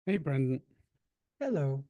Hey, Brandon. Hello.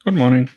Good morning.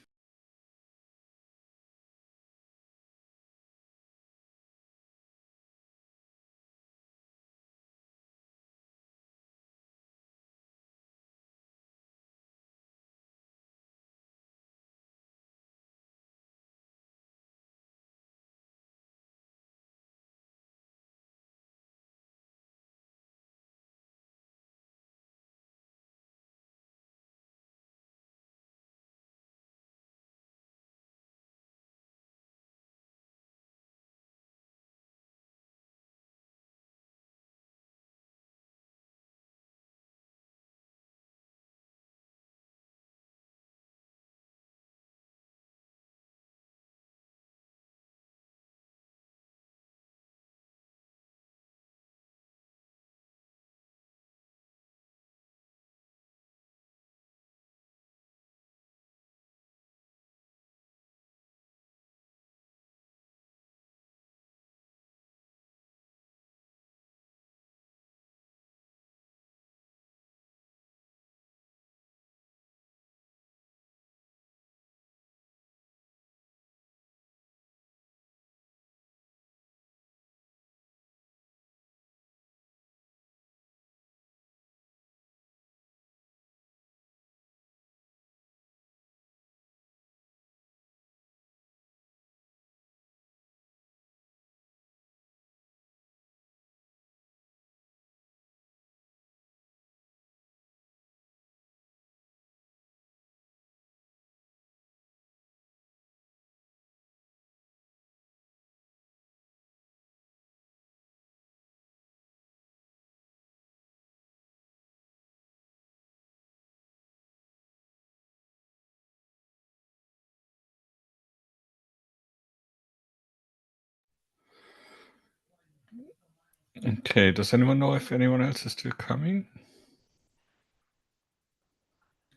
Okay, does anyone know if anyone else is still coming?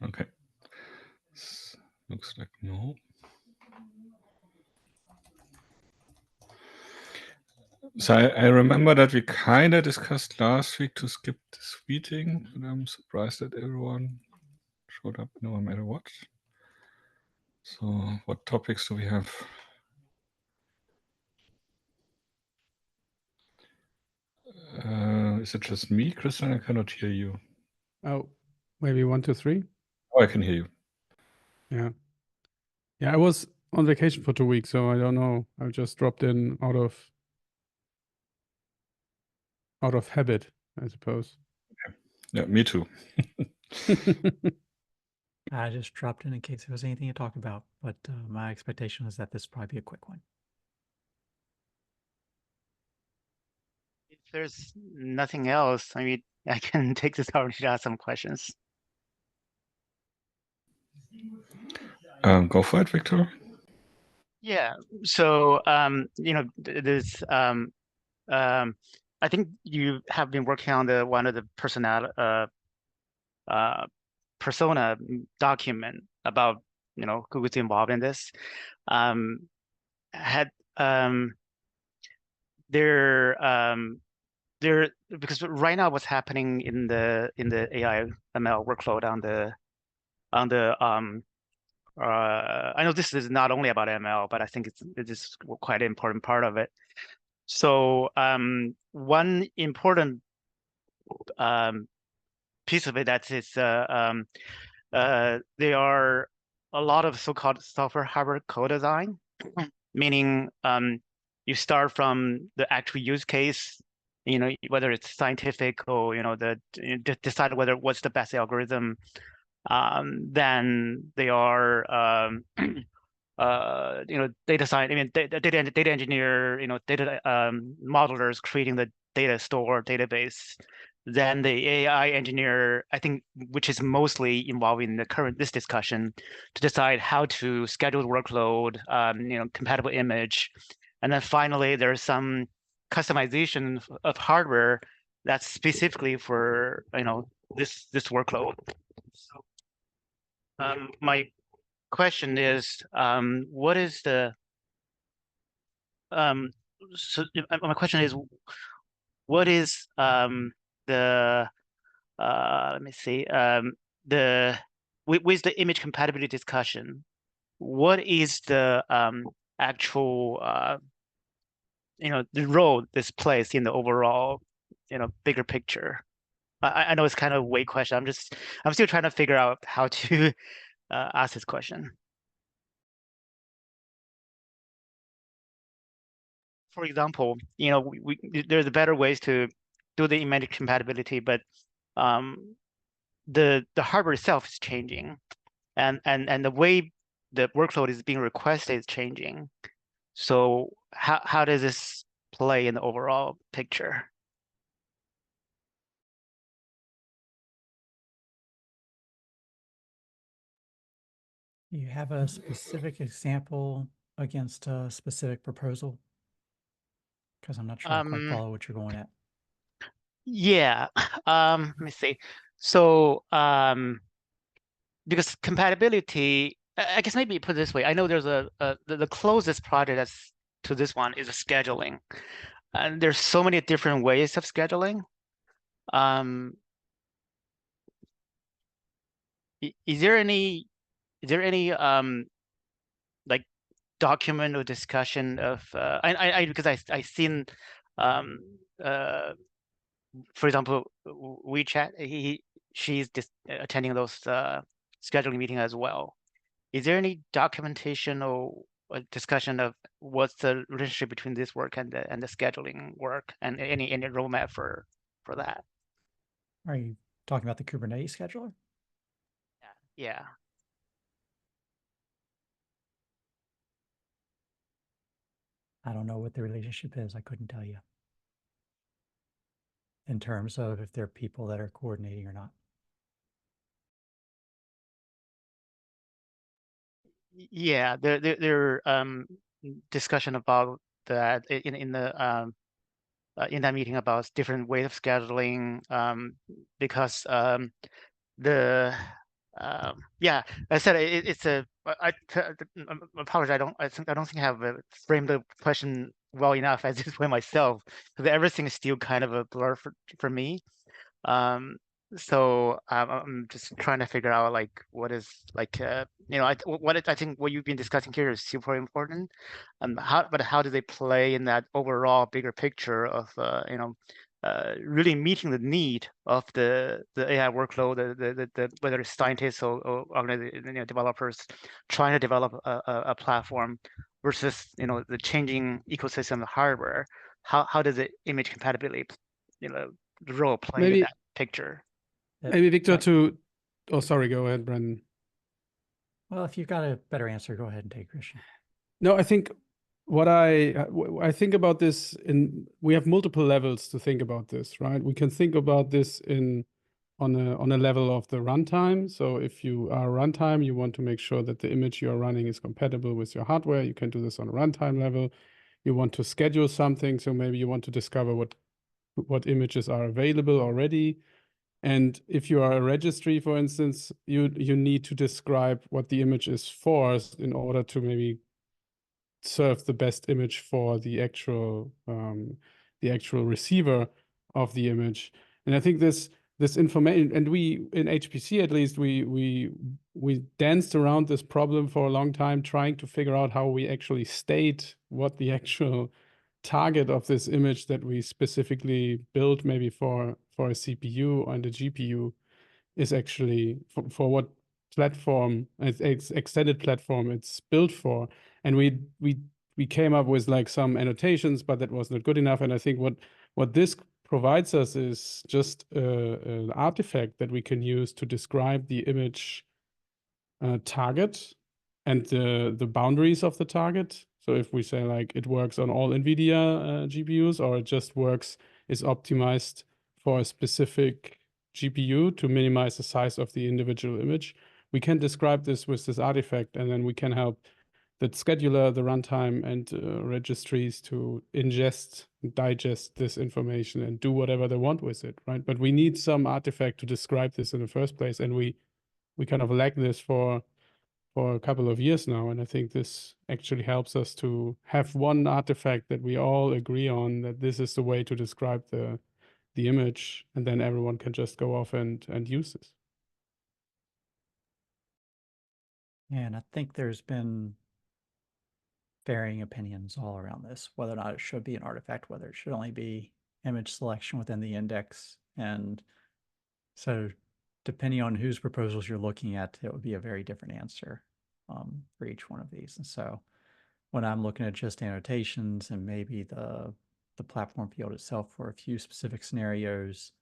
Okay. Looks like no. So I remember that we kind of discussed last week to skip this meeting, but I'm surprised that everyone showed up no matter what. So what topics do we have? Is it just me, Christian? I cannot hear you. Oh, maybe 1, 2, 3. Oh, I can hear you. Yeah. Yeah, I was on vacation for 2 weeks, so I don't know. I just dropped in out of habit, I suppose. Yeah, me too. I just dropped in case there was anything to talk about, but my expectation is that this will probably be a quick one. If there's nothing else, I mean, I can take this opportunity to ask some questions. Go for it, Victor. Yeah. So, there's, I think you have been working on one of the persona document about, who's involved in this. Had there because right now what's happening in the AI ML workload I know this is not only about ML, but I think it is quite an important part of it. So one important piece of it that is there are a lot of so-called software hardware co-design, meaning you start from the actual use case, whether it's scientific or, decide whether what's the best algorithm. Then they are, data science, data engineer, data modelers creating the data store database. Then the AI engineer, I think, which is mostly involved in this discussion, to decide how to schedule the workload, compatible image. And then finally, there's some customization of hardware that's specifically for, this workload. So, my question is, what is the my question is, what is the let me see, with the image compatibility discussion, what is the actual the role this plays in the overall bigger picture? I know it's kind of a vague question. I'm still trying to figure out how to ask this question. For example, there's better ways to do the image compatibility, but the hardware itself is changing, and the way the workload is being requested is changing. So how does this play in the overall picture? You have a specific example against a specific proposal? Because I'm not sure I quite follow what you're going at. Yeah, let me see. So because compatibility, I guess maybe put it this way, I know there's the closest project that's to this one is a scheduling, and there's so many different ways of scheduling. Is there any like document or discussion of because I seen for example, WeChat, she's just attending those scheduling meeting as well. Is there any documentation or a discussion of what's the relationship between this work and the scheduling work, and any roadmap for that? Are you talking about the Kubernetes scheduler? Yeah. I don't know what the relationship is. I couldn't tell you. In terms of if there are people that are coordinating or not. Yeah, there discussion about that in that meeting about different ways of scheduling, because yeah, I said it's a I apologize. I don't think I have framed the question well enough at this point myself, because everything is still kind of a blur for me. So I'm just trying to figure out like what is like I think what you've been discussing here is super important. How do they play in that overall bigger picture of really meeting the need of the AI workload, the whether it's scientists or developers trying to develop a platform versus the changing ecosystem of hardware. How does the image compatibility the role play in that picture? Maybe Victor oh, sorry, go ahead, Brendan. Well, if you've got a better answer, go ahead and take Christian. No, I think what I think about this we have multiple levels to think about this, right? We can think about this on a level of the runtime. So if you are runtime, you want to make sure that the image you are running is compatible with your hardware. You can do this on a runtime level. You want to schedule something, so maybe you want to discover what images are available already. And if you are a registry, for instance, you need to describe what the image is for in order to maybe serve the best image for the actual receiver of the image. And I think this information, and we in HPC at least, we danced around this problem for a long time, trying to figure out how we actually state what the actual target of this image that we specifically built maybe for a CPU and a GPU is actually for what platform, extended platform it's built for. And we we came up with like some annotations, but that was not good enough. And I think what this provides us is just an artifact that we can use to describe the image target and the boundaries of the target. So if we say like it works on all NVIDIA GPUs, or it just is optimized for a specific GPU to minimize the size of the individual image, we can describe this with this artifact, and then we can help the scheduler, the runtime, and registries to ingest, digest this information and do whatever they want with it, right? But we need some artifact to describe this in the first place, and we kind of lack this for a couple of years now, and I think this actually helps us to have one artifact that we all agree on, that this is the way to describe the image, and then everyone can just go off and use this. Yeah, and I think there's been varying opinions all around this, whether or not it should be an artifact, whether it should only be image selection within the index. And so depending on whose proposals you're looking at, it would be a very different answer for each one of these. And so when I'm looking at just annotations and maybe the platform field itself for a few specific scenarios,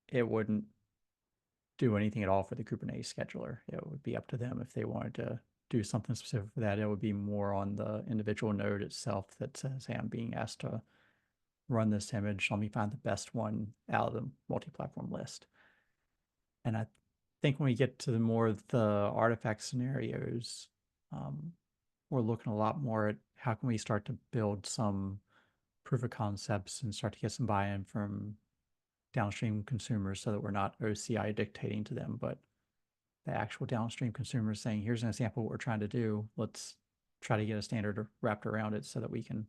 it wouldn't do anything at all for the Kubernetes scheduler. It would be up to them if they wanted to do something specific for that. It would be more on the individual node itself that says, hey, I'm being asked to run this image. Let me find the best one out of the multi-platform list. And I think when we get to the more of the artifact scenarios, we're looking a lot more at how can we start to build some proof of concepts and start to get some buy-in from downstream consumers, so that we're not OCI dictating to them, but the actual downstream consumers saying, here's an example of what we're trying to do. Let's try to get a standard wrapped around it so that we can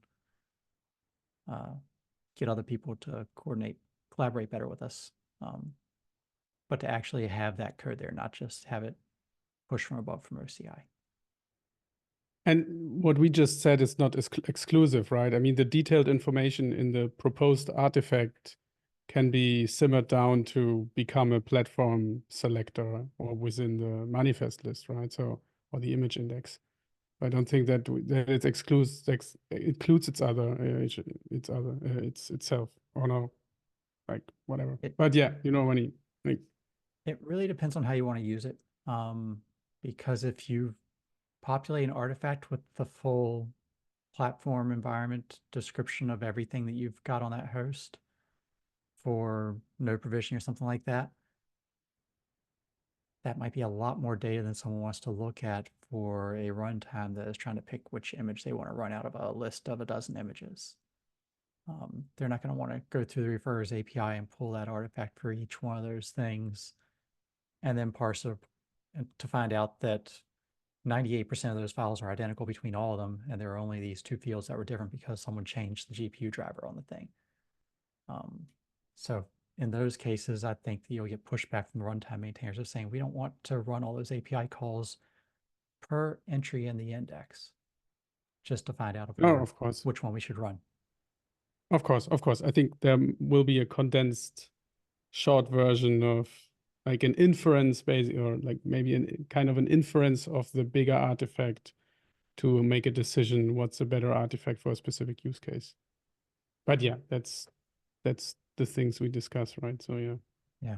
get other people to collaborate better with us. But to actually have that code there, not just have it pushed from above from OCI. And what we just said is not exclusive, right? I mean, the detailed information in the proposed artifact can be simmered down to become a platform selector or within the manifest list, right? So, or the image index. I don't think that it includes it's itself, or no, like whatever. But yeah, you know what I mean. It really depends on how you want to use it, because if you populate an artifact with the full platform environment description of everything that you've got on that host for node provisioning or something like that, that might be a lot more data than someone wants to look at for a runtime that is trying to pick which image they want to run out of a list of a dozen images. They're not going to want to go through the referrers API and pull that artifact for each one of those things and then parse it to find out that 98% of those files are identical between all of them, and there are only these two fields that were different because someone changed the GPU driver on the thing. So in those cases, I think that you'll get pushback from the runtime maintainers of saying, we don't want to run all those API calls per entry in the index just to find out of course, which one we should run. Of course. I think there will be a condensed short version of like an inference basically, or like maybe kind of an inference of the bigger artifact to make a decision what's a better artifact for a specific use case. But yeah, that's the things we discuss, right? So yeah.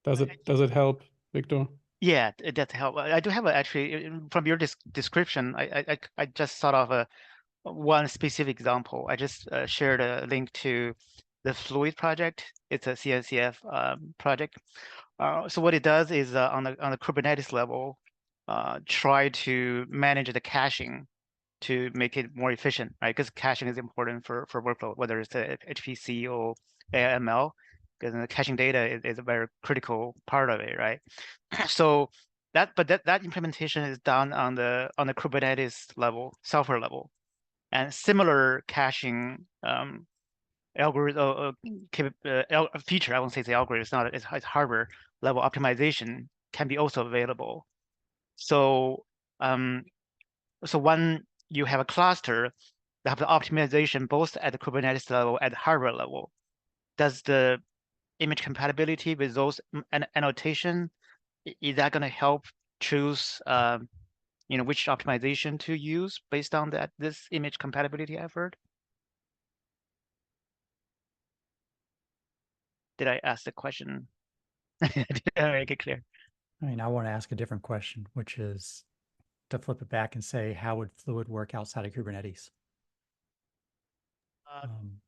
Does it help, Victor? Yeah, it does help. I do have actually from your description, I just thought of one specific example. I just shared a link to the Fluid project. It's a CNCF project. So what it does is on the Kubernetes level, try to manage the caching to make it more efficient, right? Because caching is important for workload, whether it's a HPC or AML, because the caching data is a very critical part of it, right? So that implementation is done on the Kubernetes level, software level, and similar caching algorithm feature. I won't say it's the algorithm. It's not. It's hardware level optimization can be also available. So so when you have a cluster that have the optimization both at the Kubernetes level and hardware level, does the image compatibility with those annotation, is that going to help choose which optimization to use based on this image compatibility effort? Did I ask the question? Did I make it clear? I mean, I want to ask a different question, which is to flip it back and say, how would Fluid work outside of Kubernetes?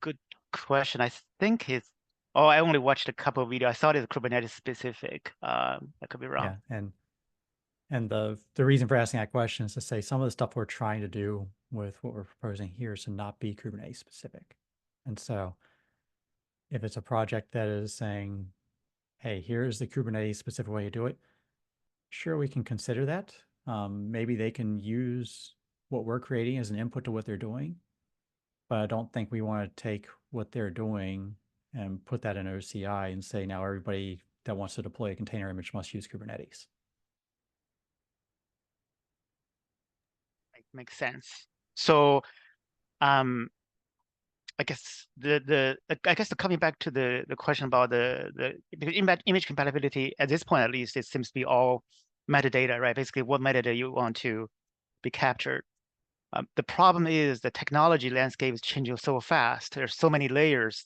Good question. I think it's. Oh, I only watched a couple of videos. I thought it's Kubernetes specific. I could be wrong. Yeah, and the reason for asking that question is to say some of the stuff we're trying to do with what we're proposing here is to not be Kubernetes specific. And so if it's a project that is saying, hey, here's the Kubernetes specific way to do it, sure, we can consider that. Maybe they can use what we're creating as an input to what they're doing, but I don't think we want to take what they're doing and put that in OCI and say, now everybody that wants to deploy a container image must use Kubernetes. Makes sense. So, I guess coming back to the question about the image compatibility, at this point at least, it seems to be all metadata, right? Basically, what metadata you want to be captured. The problem is the technology landscape is changing so fast. There's so many layers.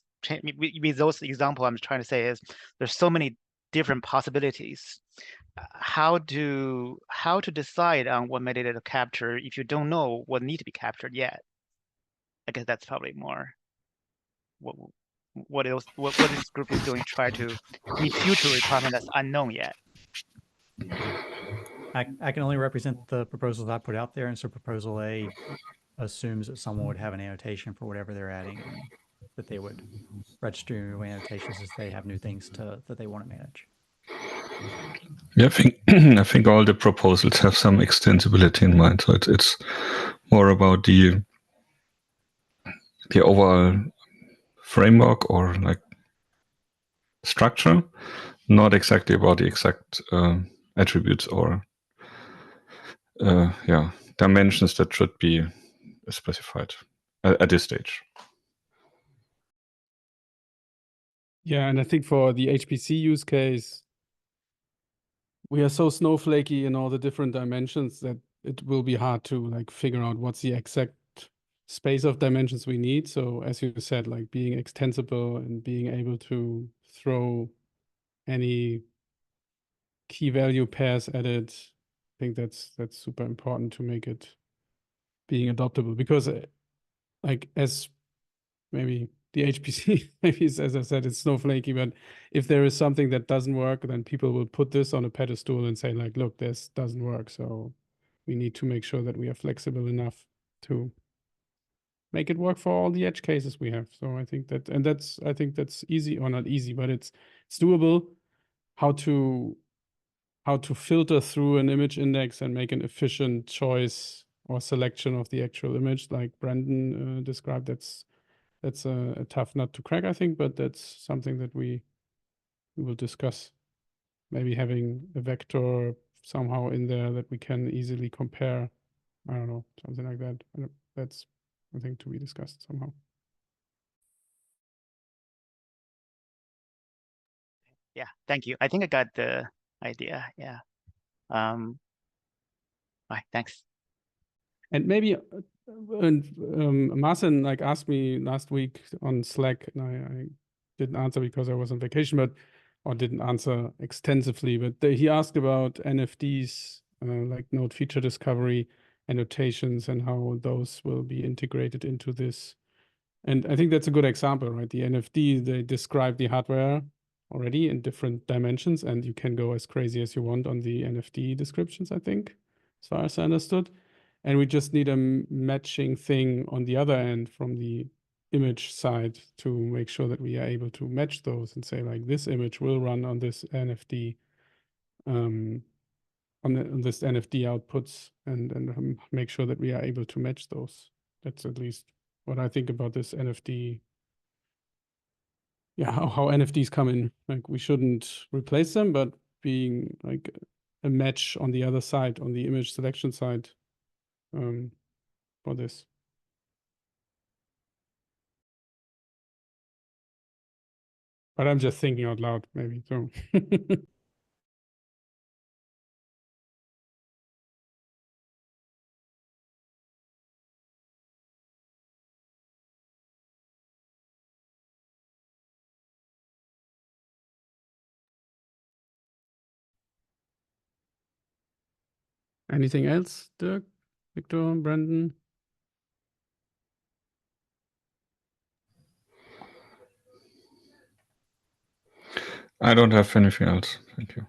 With those example, I'm trying to say is there's so many different possibilities. How to decide on what metadata to capture if you don't know what need to be captured yet? I guess that's probably more what this group is doing, try to meet future requirement that's unknown yet. I can only represent the proposals I put out there, and so proposal A assumes that someone would have an annotation for whatever they're adding, and that they would register new annotations as they have new things that they want to manage. Yeah, I think all the proposals have some extensibility in mind. So it's more about the overall framework or like structure, not exactly about the exact attributes or dimensions that should be specified at this stage. Yeah, and I think for the HPC use case, we are so snowflakey in all the different dimensions that it will be hard to like figure out what's the exact space of dimensions we need. So as you said, like being extensible and being able to throw any key value pairs at it, I think that's super important to make it being adoptable, because like as maybe the HPC, maybe as I said, it's snowflakey, but if there is something that doesn't work, then people will put this on a pedestal and say like, look, this doesn't work. So we need to make sure that we are flexible enough to make it work for all the edge cases we have. So I think that, and I think that's easy, or not easy, but it's doable. How to filter through an image index and make an efficient choice or selection of the actual image, like Brandon described. That's a tough nut to crack, I think, but that's something that we will discuss. Maybe having a vector somehow in there that we can easily compare. I don't know, something like that. That's, I think, to be discussed somehow. Yeah, thank you. I think I got the idea. Yeah. All right, thanks. And maybe, Marcin like asked me last week on Slack, and I didn't answer because I was on vacation, or didn't answer extensively, but he asked about NFDs, like node feature discovery annotations, and how those will be integrated into this. And I think that's a good example, right? The NFD, they describe the hardware already in different dimensions, and you can go as crazy as you want on the NFD descriptions, I think, as far as I understood. And we just need a matching thing on the other end from the image side to make sure that we are able to match those and say like, this image will run on this NFD, on this NFD outputs, and make sure that we are able to match those. That's at least what I think about this NFD. Yeah, how NFDs come in. Like, we shouldn't replace them, but being like a match on the other side, on the image selection side, for this. But I'm just thinking out loud, maybe. So Anything else, Dirk, Victor, Brandon? I don't have anything else. Thank you.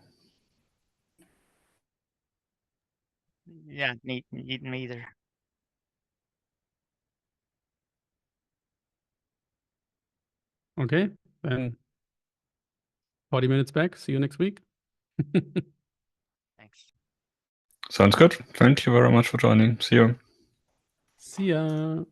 Yeah, me either. Okay, then 40 minutes back. See you next week. Thanks. Sounds good. Thank you very much for joining. See you. See ya.